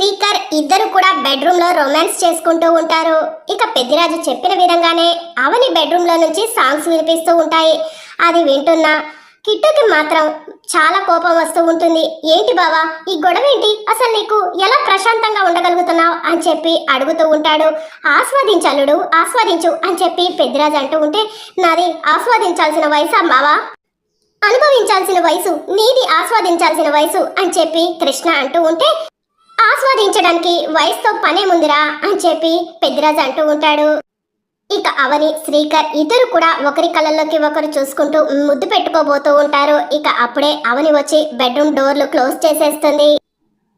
శ్రీకర్ ఇద్దరు కూడా బెడ్రూమ్ లో రొమాన్స్ చేసుకుంటూ ఉంటారు. ఇక పెద్దిరాజు చెప్పిన విధంగానే అవని బెడ్రూమ్ లో నుంచి సాంగ్స్ వినిపిస్తూ ఉంటాయి. అది వింటున్న కిట్టుకి మాత్రం చాలా కోపం వస్తూ ఉంటుంది. ఏంటి బావా ఈ గొడవ ఏంటి, అసలు నీకు ఎలా ప్రశాంతంగా ఉండగలుగుతున్నావు అని చెప్పి అడుగుతూ ఉంటాడు. ఆస్వాదించలుడు ఆస్వాదించు అని చెప్పి పెద్దిరాజు అంటూ ఉంటే, నాది ఆస్వాదించాల్సిన వయసా బావా, అనుభవించాల్సిన వయసు నీది, ఆస్వాదించాల్సిన వయసు అని చెప్పి కృష్ణ అంటూ ఉంటే, ఆస్వాదించడానికి వయసుతో పనేముందిరా అని చెప్పి పెద్దిరాజు అంటూ ఉంటాడు. ఇక అవని శ్రీకర్ ఇద్దరు కూడా ఒకరి కళ్ళల్లోకి ఒకరు చూసుకుంటూ ముద్దు పెట్టుకోబోతూ ఉంటారు. ఇక అప్పుడే అవని వచ్చి బెడ్రూమ్ డోర్లు క్లోజ్ చేసేస్తుంది.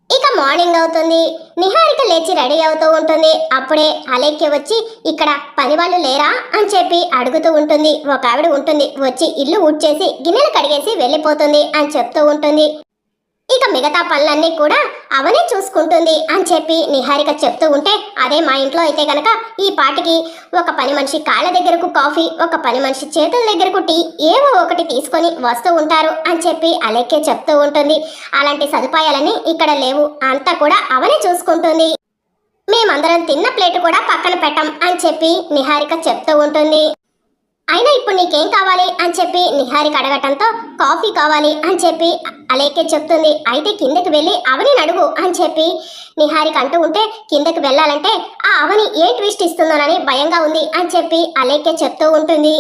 ఇక మార్నింగ్ అవుతుంది. నిహారిక లేచి రెడీ అవుతూ ఉంటుంది. అప్పుడే అలేఖ్య వచ్చి ఇక్కడ పని వాళ్ళు లేరా అని చెప్పి అడుగుతూ ఉంటుంది. ఒక ఆవిడ ఉంటుంది, వచ్చి ఇల్లు ఊడ్చేసి గిన్నెలు కడిగేసి వెళ్ళిపోతుంది అని చెప్తూ ఉంటుంది. ఇక మిగతా పనులన్నీ కూడా అవనే చూసుకుంటుంది అని చెప్పి నిహారిక చెప్తూ ఉంటే, అదే మా ఇంట్లో అయితే గనక ఈ పాటికి ఒక పని మనిషి కాళ్ళ దగ్గరకు కాఫీ, ఒక పని మనిషి చేతుల దగ్గరకు టీ ఏవో ఒకటి తీసుకొని వస్తూ ఉంటారు అని చెప్పి అలేఖ్య చెప్తూ ఉంటుంది. అలాంటి సదుపాయాలన్నీ ఇక్కడ లేవు, అంతా కూడా అవనే చూసుకుంటుంది. మేమందరం తిన్న ప్లేట్ కూడా పక్కన పెట్టం అని చెప్పి నిహారిక చెప్తూ ఉంటుంది. అయినా ఇప్పుడు నీకేం కావాలి అని చెప్పి నిహారిక అడగటంతో, కాఫీ కావాలి అని చెప్పి అలేఖ్య చెప్తుంది. అయితే కిందకి వెళ్ళి అవని అడుగు అని చెప్పి నిహారిక అంటూ ఉంటే, కిందకి వెళ్ళాలంటే ఆ అవని ఏ ట్విస్ట్ ఇస్తుందోనని భయంగా ఉంది అని చెప్పి అలేఖ్య చెప్తూ ఉంటుంది.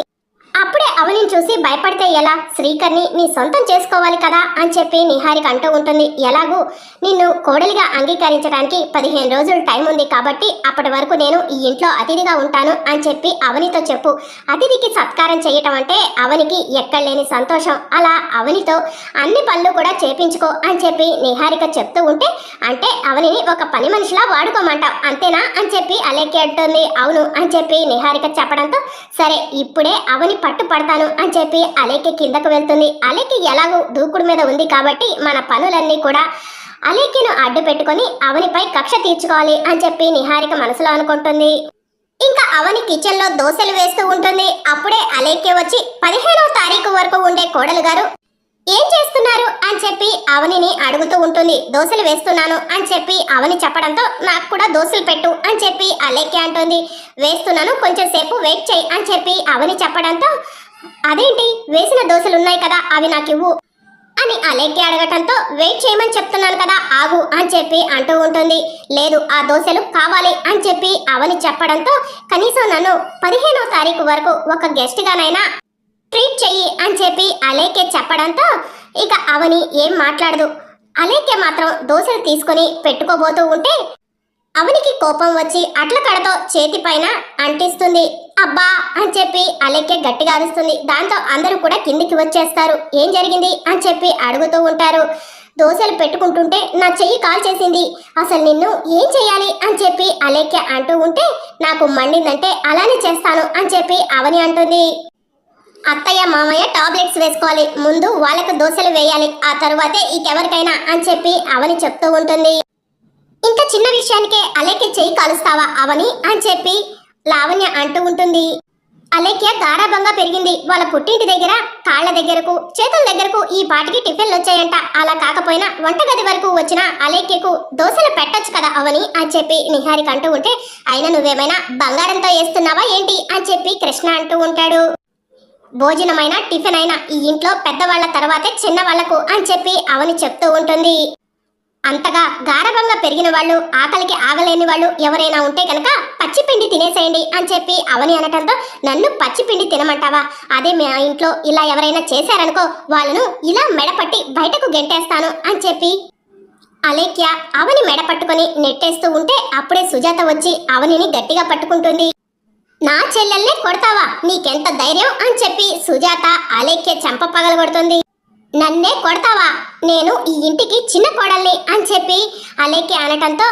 అప్పుడే అవనిని చూసి భయపడితే ఎలా, శ్రీకర్ని నీ సొంతం చేసుకోవాలి కదా అని చెప్పి నిహారిక అంటూ ఉంటుంది. ఎలాగూ నిన్ను కోడలిగా అంగీకరించడానికి 15 రోజులు టైం ఉంది కాబట్టి అప్పటి వరకు నేను ఈ ఇంట్లో అతిథిగా ఉంటాను అని చెప్పి అవనితో చెప్పు. అతిథికి సత్కారం చేయటం అంటే అవనికి ఎక్కడలేని సంతోషం. అలా అవనితో అన్ని పనులు కూడా చేపించుకో అని చెప్పి నిహారిక చెప్తూ ఉంటే, అంటే అవనిని ఒక పని మనిషిలా వాడుకోమంటావు అంతేనా అని చెప్పి అలేఖ్య అంటుంది. అవును అని చెప్పి నిహారిక చెప్పడంతో, సరే ఇప్పుడే అవని పట్టు పడతాను అని చెప్పి అలేఖ్య కిందకు వెళ్తుంది. అలేఖ్య ఎలాగూ దూకుడు మీద ఉంది కాబట్టి మన పనులన్నీ కూడా అలేఖ్యను అడ్డు పెట్టుకొని అవనిపై కక్ష తీర్చుకోవాలి అని చెప్పి నిహారిక మనసులో అనుకుంటుంది. ఇంకా అవని కిచెన్ లో దోశలు వేస్తూ ఉంటుంది. అప్పుడే అలేఖ్య వచ్చి 15వ తారీఖు వరకు ఉండే కోడలు గారు ఏం చేస్తున్నారు అని చెప్పి అవనిని అడుగుతూ ఉంటుంది. దోశలు వేస్తున్నాను అని చెప్పి అవని చెప్పడంతో, నాకు కూడా దోశలు పెట్టు అని చెప్పి అలేఖ్య అంటుంది. వేస్తున్నాను, కొంచెం సేపు వెయిట్ చేయి అని చెప్పి అవని చెప్పడంతో, అదేంటి వేసిన దోశలు ఉన్నాయి కదా అవి నాకు ఇవ్వు అని అలేఖ్య అడగటంతో, వెయిట్ చేయమని చెప్తున్నాను కదా ఆగు అని చెప్పి అంటూ ఉంటుంది. లేదు ఆ దోశలు కావాలి అని చెప్పి అవని చెప్పడంతో, కనీసం నన్ను 15వ తారీఖు వరకు ఒక గెస్ట్ గానైనా ట్రీట్ చెయ్యి అని చెప్పి అలేఖ్య చెప్పడంతో ఇక అవని ఏం మాట్లాడదు. అలేఖ్య మాత్రం దోశలు తీసుకొని పెట్టుకోబోతూ ఉంటే అవనికి కోపం వచ్చి అట్ల కడతో చేతి పైన అంటిస్తుంది. అబ్బా అని చెప్పి అలేఖ్య గట్టిగా అరుస్తుంది. దాంతో అందరూ కూడా కిందికి వచ్చేస్తారు. ఏం జరిగింది అని చెప్పి అడుగుతూ ఉంటారు. దోశలు పెట్టుకుంటుంటే నా చెయ్యి కాల్ చేసింది, అసలు నిన్ను ఏం చెయ్యాలి అని చెప్పి అలేఖ్య అంటూ ఉంటే, నాకు మండిందంటే అలానే చేస్తాను అని చెప్పి అవని అంటుంది. అత్తయ్య మామయ్య టాబ్లెట్స్ వేసుకోవాలి, ముందు వాళ్ళకు దోశలు వేయాలి, ఆ తరువాతే ఇంకెవరికైనా అని చెప్పి అవని చెప్తూ ఉంటుంది. ఇంత చిన్న విషయానికే అలేఖ్య చెయ్యి కాలుస్తావా అవని అని చెప్పి లావణ్య అంటూ ఉంటుంది. అలేఖ్య గారాబంగా పెరిగింది. వాళ్ళ పుట్టింటి దగ్గర కాళ్ళ దగ్గరకు చేతుల దగ్గరకు ఈ పాటికి టిఫిన్లు వచ్చాయంట. అలా కాకపోయినా వంటగది వరకు వచ్చిన అలేఖ్యకు దోశలు పెట్టొచ్చు కదా అవని అని చెప్పి నిహారిక అంటూ ఉంటే, అయినా నువ్వేమైనా బంగారంతో వేస్తున్నావా ఏంటి అని చెప్పి కృష్ణ అంటూ ఉంటాడు. భోజనమైనా టిఫిన్ అయినా ఈ ఇంట్లో పెద్దవాళ్ల తర్వాతే చిన్నవాళ్లకు అని చెప్పి అవని చెప్తూ ఉంటుంది. అంతగా గారభంగా పెరిగిన వాళ్ళు, ఆకలికి ఆగలేని వాళ్ళు ఎవరైనా ఉంటే కనుక పచ్చిపిండి తినేసేయండి అని చెప్పి అవని అనటంతో, నన్ను పచ్చిపిండి తినమంటావా, అదే మా ఇంట్లో ఇలా ఎవరైనా చేశారనుకో వాళ్ళను ఇలా మెడపట్టి బయటకు గెంటేస్తాను అని చెప్పి అలేఖ్య అవని మెడ పట్టుకొని నెట్టేస్తూ ఉంటే, అప్పుడే సుజాత వచ్చి అవనిని గట్టిగా పట్టుకుంటుంది. నా చెల్లెల్నే కొడతావా, నీకెంత ధైర్యం అని చెప్పి సుజాత అలేఖ్య చెంప పగలగొడుతుంది. నన్నే కొడతావా, నేను ఈ ఇంటికి చిన్న కోడల్ని అని చెప్పి అలేఖ్య అనటంతో,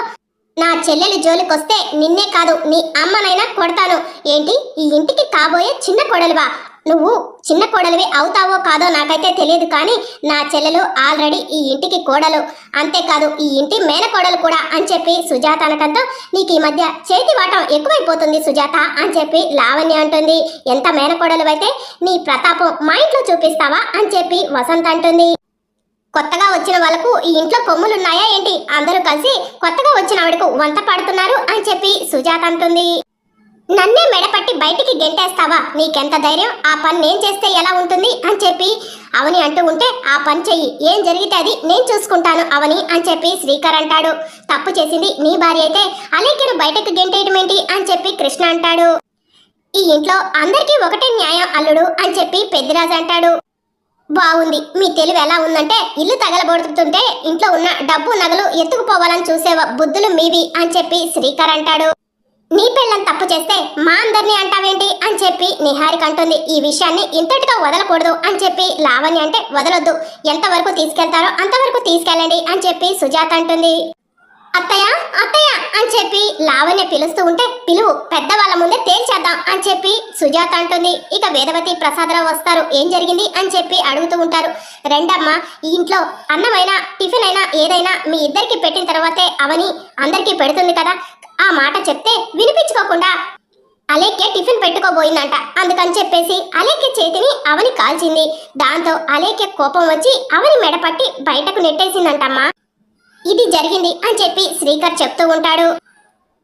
నా చెల్లెలు జోలికొస్తే నిన్నే కాదు నీ అమ్మనైనా కొడతాను. ఏంటి ఈ ఇంటికి కాబోయే చిన్న కోడలివా, నువ్వు చిన్న కోడలివి అవుతావో కాదో నాకైతే తెలియదు, కానీ నా చెల్లెలు ఆల్రెడీ ఈ ఇంటికి కోడలు, అంతేకాదు ఈ ఇంటి మేనకోడలు కూడా అని చెప్పి సుజాత అనటంతో, నీకు ఈ మధ్య చేతి వాటం ఎక్కువైపోతుంది సుజాత అని చెప్పి లావణ్య అంటుంది. ఎంత మేనకోడలు అయితే నీ ప్రతాపం మా ఇంట్లో చూపిస్తావా అని చెప్పి వసంత్ అంటుంది. కొత్తగా వచ్చిన వాళ్ళకు ఈ ఇంట్లో కొమ్ములున్నాయా ఏంటి, అందరూ కలిసి కొత్తగా వచ్చిన ఆవిడకు వంత పాడుతున్నారు అని చెప్పి సుజాత అంటుంది. నన్నే మెడపట్టి బయటికి గెంటేస్తావా, నీకెంత ధైర్యం, ఆ పని నేను చేస్తే ఎలా ఉంటుంది అని చెప్పి అవని అంటూ ఉంటే, ఆ పని చెయ్యి, ఏం జరిగితే అది నేను చూసుకుంటాను అవని అని చెప్పి శ్రీకర్ అంటాడు. తప్పు చేసింది నీ భార్య అయితే అలేఖ్యను బయటకు గెంటేయడం ఏంటి అని చెప్పి కృష్ణ అంటాడు. ఈ ఇంట్లో అందరికీ ఒకటే న్యాయం అల్లుడు అని చెప్పి పెద్దిరాజు అంటాడు. బాగుంది, మీ తెలివి ఎలా ఉందంటే ఇల్లు తగలబడుతుంటే ఇంట్లో ఉన్న డబ్బు నగలు ఎత్తుకుపోవాలని చూసేవా, బుద్ధులు మీవి అని చెప్పి శ్రీకర్ అంటాడు. నీ పెళ్ళని తప్పు చేస్తే మా అందరినీ అంటావేంటి అని చెప్పి నిహారిక అంటుంది. ఈ విషయాన్ని ఇంతటితో వదలకూడదు అని చెప్పి లావణ్య అంటే, వదలొద్దు, ఎంతవరకు తీసుకెళ్తారో అంతవరకు తీసుకెళ్ళండి అని చెప్పి సుజాత అంటుంది. అత్తయ్య అత్తయ్య అని చెప్పి లావణ్య పిలుస్తూ ఉంటే, పిలువు, పెద్దవాళ్ళ ముందే తేల్చేద్దాం అని చెప్పి సుజాత అంటుంది. ఇక వేదవతి ప్రసాదరావు వస్తారు. ఏం జరిగింది అని చెప్పి అడుగుతూ ఉంటారు. రెండమ్మా, ఈ ఇంట్లో అన్నమైనా టిఫిన్ అయినా ఏదైనా మీ ఇద్దరికి పెట్టిన తర్వాతే అవని అందరికీ పెడుతుంది కదా, ఆ మాట చెప్తే వినిపించుకోకుండా అలేఖ్య టిఫిన్ పెట్టుకోబోయిందంట. అందుకని చెప్పేసి అలేఖ్య చేతిని అవని కాల్చింది. దాంతో అలేఖ్య కోపం వచ్చి అవని మెడపట్టి బయటకు నెట్టేసిందంటమ్మా. ఇది జరిగింది అని చెప్పి శ్రీకర్ చెప్తూ ఉంటాడు.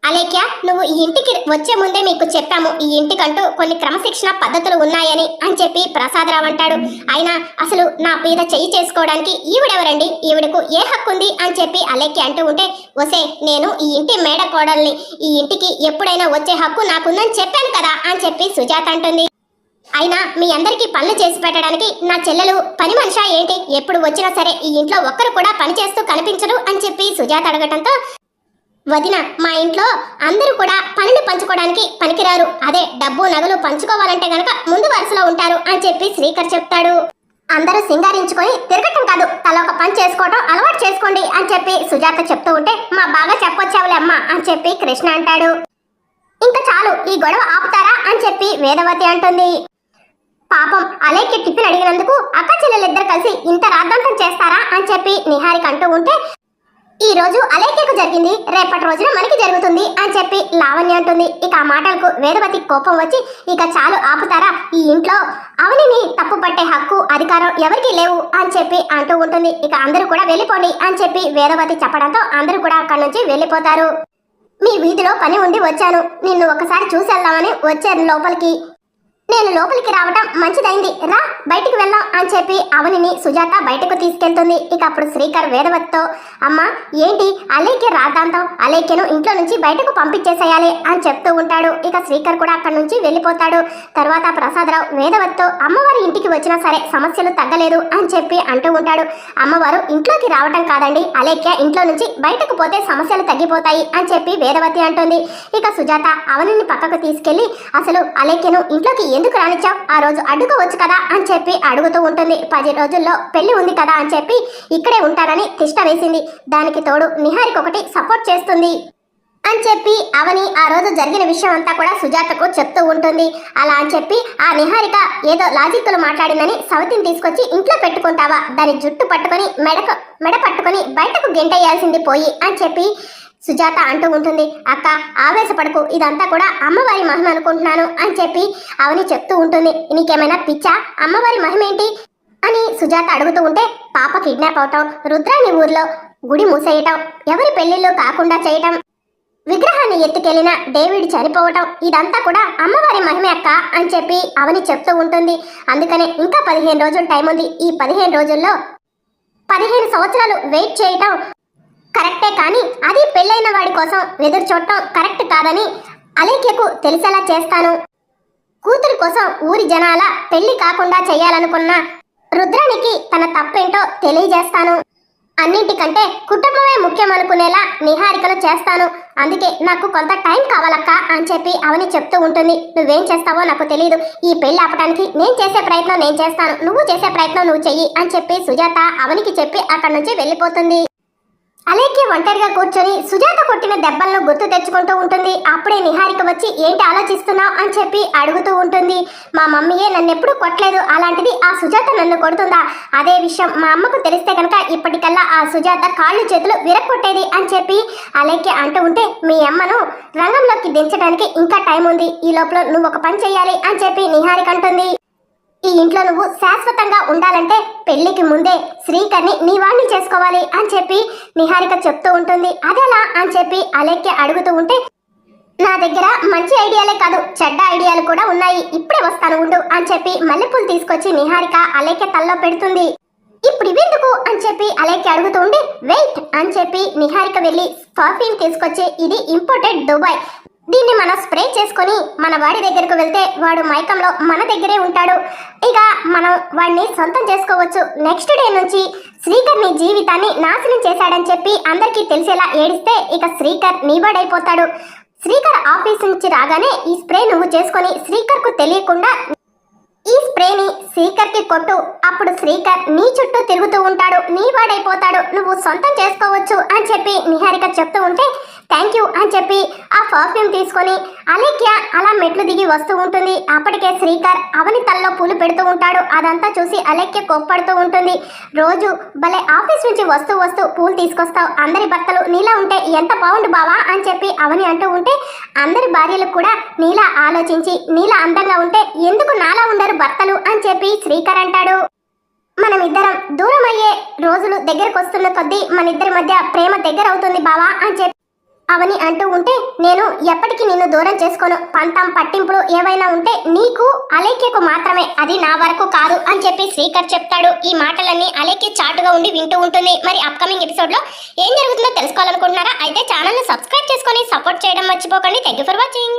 అలేఖ్య, నువ్వు ఈ ఇంటికి వచ్చే ముందే మీకు చెప్పాము, ఈ ఇంటికంటూ కొన్ని క్రమశిక్షణ పద్ధతులు ఉన్నాయని అని చెప్పి ప్రసాదరావు అంటాడు. అయినా అసలు నా మీద చెయ్యి చేసుకోవడానికి ఈవిడెవరండి, ఈవిడకు ఏ హక్కు ఉంది అని చెప్పి అలేఖ్య అంటూ ఉంటే, వసే, నేను ఈ ఇంటి మేడ కోడల్ని, ఈ ఇంటికి ఎప్పుడైనా వచ్చే హక్కు నాకుందని చెప్పాను కదా అని చెప్పి సుజాత అంటుంది. అయినా మీ అందరికీ పనులు చేసి పెట్టడానికి నా చెల్లెలు పని మనిషా ఏంటి, ఎప్పుడు వచ్చినా సరే ఈ ఇంట్లో ఒక్కరు కూడా పని చేస్తూ కనిపించరు అని చెప్పి సుజాత అడగటంతో, వదిన, మా ఇంట్లో అందరూ కూడా పనులు పంచుకోవడానికి పనికిరారు, అదే డబ్బు నగలు పంచుకోవాలంటే గనక ముందు వరుసలో ఉంటారు అని చెప్పి శ్రీకర్ చెప్తాడు. అందరూ సింగారించుకొని తిరగటం కాదు, తల ఒక పని చేసుకోవటం అలవాటు చేసుకోండి అని చెప్పి సుజాత చెప్తూ ఉంటే, మా బాగా చెప్పొచ్చావులే అమ్మా అని చెప్పి కృష్ణ అంటాడు. ఇంకా చాలు, ఈ గొడవ ఆపుతారా అని చెప్పి వేదవతి అంటుంది. పాపం అలేఖ్య టిఫిన్ అడిగినందుకు అక్క చెల్లెలిద్దరు కలిసి ఇంత రాద్ధాంతం చేస్తారా అని చెప్పి నిహారిక అంటూ ఉంటే, ఈ రోజు అలేఖ్యకు జరిగింది రేపటి రోజున మనకి జరుగుతుంది అని చెప్పి లావణ్య అంటుంది. ఇక ఆ మాటలకు వేదవతి కోపం వచ్చి, ఇక చాలు ఆపుతారా, ఈ ఇంట్లో అవనిని తప్పు పట్టే హక్కు అధికారం ఎవరికీ లేవు అని చెప్పి అంటూ ఉంటుంది. ఇక అందరూ కూడా వెళ్ళిపోండి అని చెప్పి వేదవతి చెప్పడంతో అందరూ కూడా అక్కడి నుంచి వెళ్ళిపోతారు. మీ వీధిలో పని ఉండి వచ్చాను, నిన్ను ఒకసారి చూసేద్దామని వచ్చాను లోపలికి, నేను లోపలికి రావటం మంచిదైంది, రా బయటికి వెళ్దాం అని చెప్పి అవనిని సుజాత బయటకు తీసుకెళ్తుంది. ఇక అప్పుడు శ్రీకర్ వేదవతితో, అమ్మ ఏంటి అలేఖ్య రాద్ధాంతం, అలేఖ్యను ఇంట్లో నుంచి బయటకు పంపించేసేయాలి అని చెప్తూ ఉంటాడు. ఇక శ్రీకర్ కూడా అక్కడి నుంచి వెళ్ళిపోతాడు. తర్వాత ప్రసాదరావు వేదవతితో, అమ్మవారి ఇంటికి వచ్చినా సరే సమస్యలు తగ్గలేదు అని చెప్పి అంటూ ఉంటాడు. అమ్మవారు ఇంట్లోకి రావటం కాదండి, అలేఖ్య ఇంట్లో నుంచి బయటకు పోతే సమస్యలు తగ్గిపోతాయి అని చెప్పి వేదవతి అంటుంది. ఇక సుజాత అవనిని పక్కకు తీసుకెళ్లి, అసలు అలేఖ్యను ఇంట్లోకి ఎందుకు రానిచ్చావు, ఆ రోజు అడ్డుకోవచ్చు కదా అని చెప్పి అడుగుతూ ఉంటుంది. 10 రోజుల్లో పెళ్లి ఉంది కదా అని చెప్పి ఇక్కడే ఉంటానని తిష్ట వేసింది, దానికి తోడు నిహారిక ఒకటి సపోర్ట్ చేస్తుంది అని చెప్పి అవని ఆ రోజు జరిగిన విషయం అంతా కూడా సుజాతకు చెప్తూ ఉంటుంది. అలా అని చెప్పి ఆ నిహారిక ఏదో లాజిక్లు మాట్లాడిందని సవతిని తీసుకొచ్చి ఇంట్లో పెట్టుకుంటావా, దాని జుట్టు పట్టుకొని మెడ పట్టుకొని బయటకు గెంటేయాల్సింది పోయి అని చెప్పి సుజాత అంటూ ఉంటుంది. అక్క ఆవేశపడకు, ఇదంతా కూడా అమ్మవారి మహిమ అనుకుంటున్నాను అని చెప్పి అవని చెప్తూ ఉంటుంది. నీకేమైనా పిచ్చా, అమ్మవారి మహిమ ఏంటి అని సుజాత అడుగుతూ ఉంటే, పాప కిడ్నాప్ అవటం, రుద్రాని ఊర్లో గుడి మూసేయటం, ఎవరి పెళ్లిళ్ళు కాకుండా చేయటం, విగ్రహాన్ని ఎత్తుకెళ్లిన డేవిడ్ చనిపోవటం, ఇదంతా కూడా అమ్మవారి మహిమే అక్క అని చెప్పి అవని చెప్తూ ఉంటుంది. అందుకనే ఇంకా 15 రోజులు టైం ఉంది, ఈ 15 రోజుల్లో 15 సంవత్సరాలు వెయిట్ చేయటం కరెక్టే, కానీ అది పెళ్ళైన వాడి కోసం ఎదురు చూడటం కరెక్ట్ కాదని అలేఖ్యకు తెలిసేలా చేస్తాను. కూతురి కోసం ఊరి జనాల పెళ్లి కాకుండా చేయాలనుకున్న రుద్రానికి తన తప్పేంటో తెలియజేస్తాను. అన్నింటికంటే కుటుంబమే ముఖ్యం అనుకునేలా నిహారికను చేస్తాను. అందుకే నాకు కొంత టైం కావాలక్క అని చెప్పి అవని చెప్తూ ఉంటుంది. నువ్వేం చేస్తావో నాకు తెలియదు, ఈ పెళ్లి ఆపడానికి నేను చేసే ప్రయత్నం నేను చేస్తాను, నువ్వు చేసే ప్రయత్నం నువ్వు చెయ్యి అని చెప్పి సుజాత అవనికి చెప్పి అక్కడి నుంచి వెళ్ళిపోతుంది. అలేఖ్య ఒంటరిగా కూర్చొని సుజాత కొట్టిన దెబ్బలను గుర్తు తెచ్చుకుంటూ ఉంటుంది. అప్పుడే నిహారిక వచ్చి, ఏంటి ఆలోచిస్తున్నావు అని చెప్పి అడుగుతూ ఉంటుంది. మా మమ్మీయే నన్ను ఎప్పుడు కొట్టలేదు, అలాంటిది ఆ సుజాత నన్ను కొడుతుందా, అదే విషయం మా అమ్మకు తెలిస్తే కనుక ఇప్పటికల్లా ఆ సుజాత కాళ్ళు చేతులు విరక్కొట్టేది అని చెప్పి అలేఖ్య అంటూ ఉంటే, మీ అమ్మను రంగంలోకి దించడానికి ఇంకా టైం ఉంది, ఈ లోపల నువ్వు ఒక పని చెయ్యాలి అని చెప్పి నిహారిక అంటుంది. ఈ ఇంట్లో నువ్వు శాశ్వతంగా ఉండాలంటే పెళ్లికి ముందే శ్రీకర్ని నీ వాణ్ణి చేసుకోవాలి అని చెప్పి నిహారిక చెప్తూ ఉంటుంది. అదెలా అని చెప్పి అలేఖ్య అడుగుతూ ఉంటే, నా దగ్గర మంచి ఐడియాలే కాదు చెడ్డ ఐడియాలు కూడా ఉన్నాయి, ఇప్పుడే వస్తాను ఉండు అని చెప్పి మల్లెపూలు తీసుకొచ్చి నిహారిక అలేఖ్య తల్లో పెడుతుంది. ఇప్పుడు ఇవెందుకు అని చెప్పి అలేఖ్య అడుగుతూ ఉండి, వెయిట్ అని చెప్పి నిహారిక వెళ్ళి పర్ఫ్యూమ్ తీసుకొచ్చి, ఇది ఇంపోర్టెడ్ దుబాయ్, దీన్ని మనం స్ప్రే చేసుకొని మన వాడి దగ్గరకు వెళ్తే వాడు మైకంలో మన దగ్గరే ఉంటాడు, ఇక మనం వాడిని సొంతం చేసుకోవచ్చు. నెక్స్ట్ డే నుంచి శ్రీకర్ నీ జీవితాన్ని నాశనం చేశాడని చెప్పి అందరికీ తెలిసేలా ఏడిస్తే ఇక శ్రీకర్ నీవాడైపోతాడు. శ్రీకర్ ఆఫీస్ నుంచి రాగానే ఈ స్ప్రే నువ్వు చేసుకొని శ్రీకర్కు తెలియకుండా ఈ స్ప్రేని శ్రీకర్కి కొట్టు, అప్పుడు శ్రీకర్ నీ చుట్టూ తిరుగుతూ ఉంటాడు, నీ వాడైపోతాడు, నువ్వు సొంతం చేసుకోవచ్చు అని చెప్పి నిహారిక చెప్తూ ఉంటే, థ్యాంక్ యూ అని చెప్పి ఆ పర్ఫ్యూమ్ తీసుకొని అలేఖ్య అలా మెట్లు దిగి వస్తూ ఉంటుంది. అప్పటికే శ్రీకర్ అవని తల్లో పూలు పెడుతూ ఉంటాడు. అదంతా చూసి అలేఖ్య కోప్పడుతూ ఉంటుంది. రోజు భలే ఆఫీస్ నుంచి వస్తూ వస్తూ పూలు తీసుకొస్తావు, అందరి భర్తలు నీలా ఉంటే ఎంత బాగుండు బావా అని చెప్పి అవని అంటూ ఉంటే, అందరి భార్యలు కూడా నీలా ఆలోచించి నీలా అందంగా ఉంటే ఎందుకు నాలా ఉండరు భర్తలు అని చెప్పి శ్రీకర్ అంటాడు. మనమిద్దరం దూరం అయ్యే రోజులు దగ్గరకు వస్తున్న కొద్దీ మన ఇద్దరి మధ్య ప్రేమ దగ్గర అవుతుంది బావా అని చెప్పి అవని అంటూ ఉంటే, నేను ఎప్పటికీ నిన్ను దూరం చేసుకోను, పంతం పట్టింపులు ఏవైనా ఉంటే నీకు అలేఖ్యకు మాత్రమే, అది నా వరకు కాదు అని చెప్పి శ్రీకర్ చెప్తాడు. ఈ మాటలన్నీ అలేఖ్య చాటుగా ఉండి వింటూ ఉంటుంది. మరి అప్కమింగ్ ఎపిసోడ్ లో ఏం జరుగుతుందో తెలుసుకోవాలనుకుంటున్నారా? అయితే ఛానల్ ని సబ్స్క్రైబ్ చేసుకొని సపోర్ట్ చేయడం మర్చిపోకండి. Thank you for watching.